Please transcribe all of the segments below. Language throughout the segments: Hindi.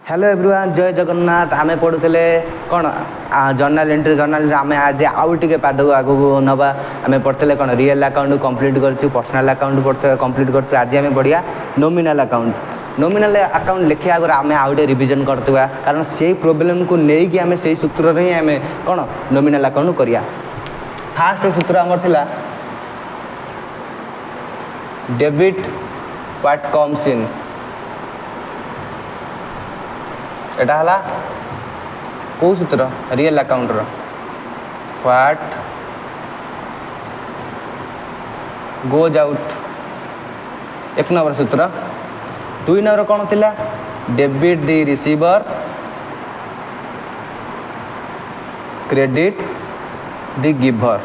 हेलो एवरीवन, जय जगन्नाथ। आमे पढ़ुले कौन जर्नाल एंट्री आम आज आउ टे पाद आग नवा आम पढ़ते कौन रियल अकाउंट कंप्लीट कर पर्सनल अकाउंट कंप्लीट कर आज आम बढ़िया नॉमिनल अकाउंट। नॉमिनल अकाउंट लिखे आगे आम आउ टे रिविजन करवा कारण से प्रोब्लेम को लेकिन आम से सूत्र ही आम कौन नॉमिनल अकाउंट करिया। फास्ट सूत्र आमर थिला डेबिट व्हाट कम्स इन। एटा हला कौ सूत्र रियल अकाउंट रो व्हाट गोज आउट एक नंबर सूत्र। दुई नंबर कौन थिला debit the receiver credit the giver.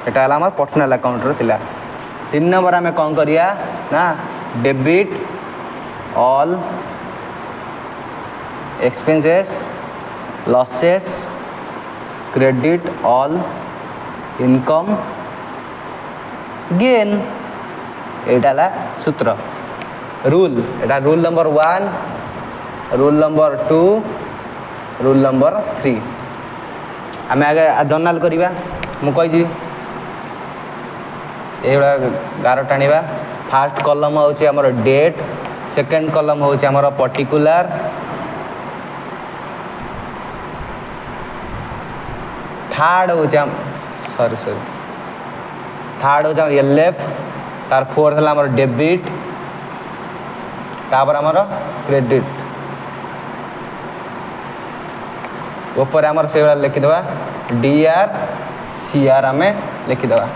एटा हला हमर पर्सनल अकाउंट रो थिला। तीन नंबर आमे कौन करिया ना debit all expenses losses credit all income gain. एटा सूत्र रूल। एटा rule number 1 rule number 2 rule number 3। आम आगे जर्नाल करवा मुझे ये गार टाणवा। फास्ट कलम हूँ आमर डेट सेकेंड कलम हूँ आमर पर्टिकुलर थर्ड हूँ सॉरी थर्ड हूँ एलएफ तार फोर्थ है आमर डेबिट तापर आमर क्रेडिट ऊपर आमर से लिखिदेवा डीआर सीआर आम लिखिदेवा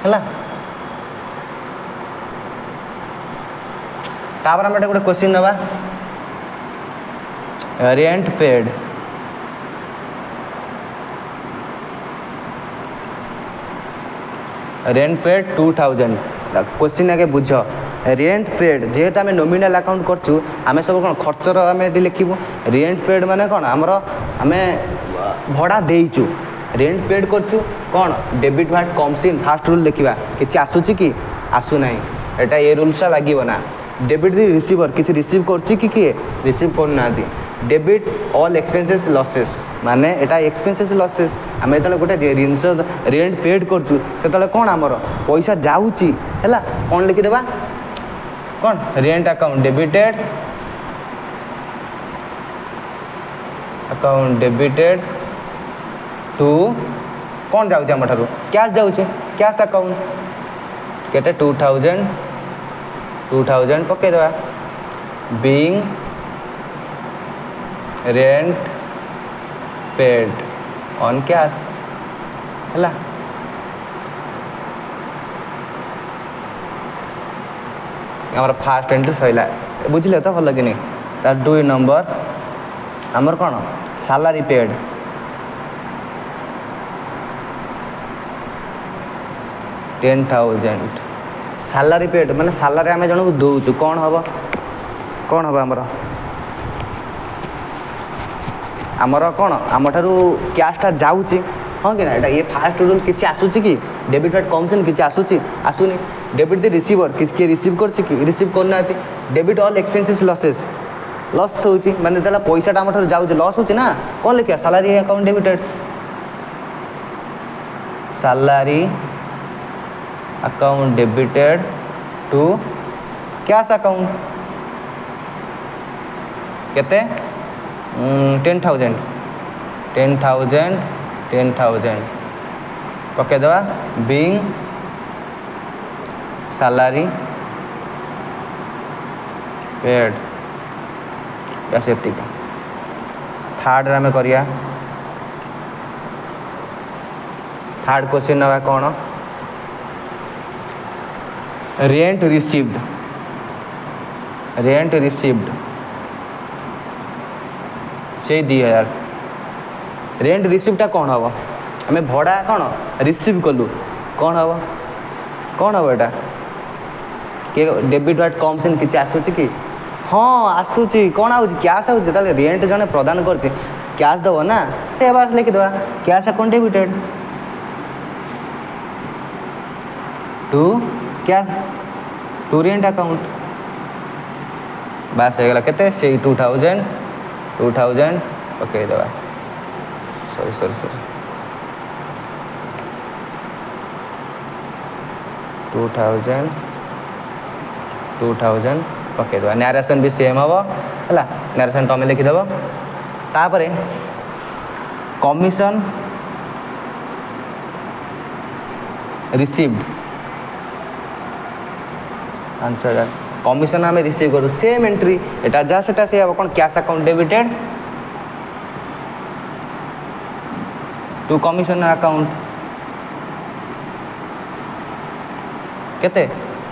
है। तापर आम गोटे क्वेश्चन दबा rent paid. Rent paid 2000। Question आगे बुझ रेंट पेड जेहेतु आम नॉमिनल अकाउंट करचु आम सब कौन खर्चर आम लिखू। रेंट पेड माने कौन आमर आम भड़ा देचु रेंट पेड करचु कौन debit what comes in. Fast rule देखा कि आसूची कि आसुना एटा ये रूल्स लगे ना। डेबिट दी रिसीवर किसी रिसीव करची कि किए रिसीव करना। डेबिट ऑल एक्सपेंसेस लॉसेस माने एटा एक्सपेंसेस लॉसेस आम जो गोटे जिनस रेंट पेड करचु से कौन आमर पैसा जाऊँगी है कौन लिखिदेवा कौन rent account debited account debited to कौन जाऊँगी आम ठार कैश जाऊँगी कैश अकाउंट केटे 2000 पकईदेवा being rent paid on cash है। आमर फास्ट एंट्री सैला बुझे तो भल कि नहीं। तार 2 नंबर आमर कौन सैलरी पेड 10,000। सैलरी पेड माने सैलरी आम जन को दौचु कौन हम आमर आमर कौन आम ठारू कैशटा जाऊँगी हाँ कि ना। ये फास्ट रूल किसी आसूची कि डेबिट व्हाट कम्स इन किसी आसूची आसुनी। डेबिट दी रिसीवर किसी रिसीव कर रिसीव करना। Debit all expenses losses loss होची माने जला पैसाटा आम ठारू जाऊँगी लॉस होची ना कौन लिखा salary account debited salary account debited to cash account केते 10,000 पकईदेवा बीइंग सैलरी पेड बस ये। थर्ड आम करिया थर्ड क्वेश्चन नवा कौन रेंट रिसीव्ड से 2000। रेंट रिसीव्डटा कौन हम आम भड़ा कौन रिसीव कलु कौन हम एटा कि डेबिट व्हाट कम्स इन किसी आसूची कि हाँ आसूची कौन आऊँ कैश आऊँ रेंट जने प्रदान कर कैश दब ना से बास लिखिदेवा कैश अकाउंट डेबिटेड टू क्या टू रेंट अकाउंट बास हो गला केते से 2000 पकईदेवा सॉरी 2000 पकईदेवा नरेशन भी सेम हम है नरेशन तुम लिखिदेव तापर कमिशन रिसीव्ड 5000 कमिशन आम रिसीव करूँ सेम एंट्री एटा जहाँ से हम कौन cash account debited to commission account केते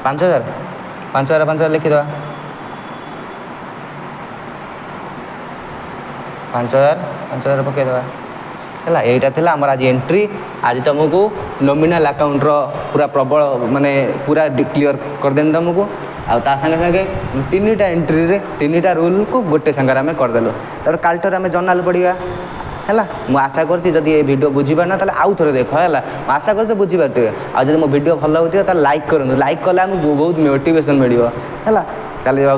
5000 लिखिदेवा 5000 पकईदेवा है यहीटा थी आम आज एंट्री आज तुमको नॉमिनल अकाउंट पूरा प्रबल माने पूरा क्लियर करदेन तुमको आ संगे संगे 3टा एंट्री रे 3टा रूल को गोटे संगे आम करदेलु तर काल्टर आम जर्नाल पढ़ा है मुझे आशा करती जब ये वीडियो बुझीपार ना आउ थे देख है आशा करते बुझीपारे आज मो वीडियो भल लगे लाइक करूँ लाइक कले आमको बहुत मोटिवेशन मिले है।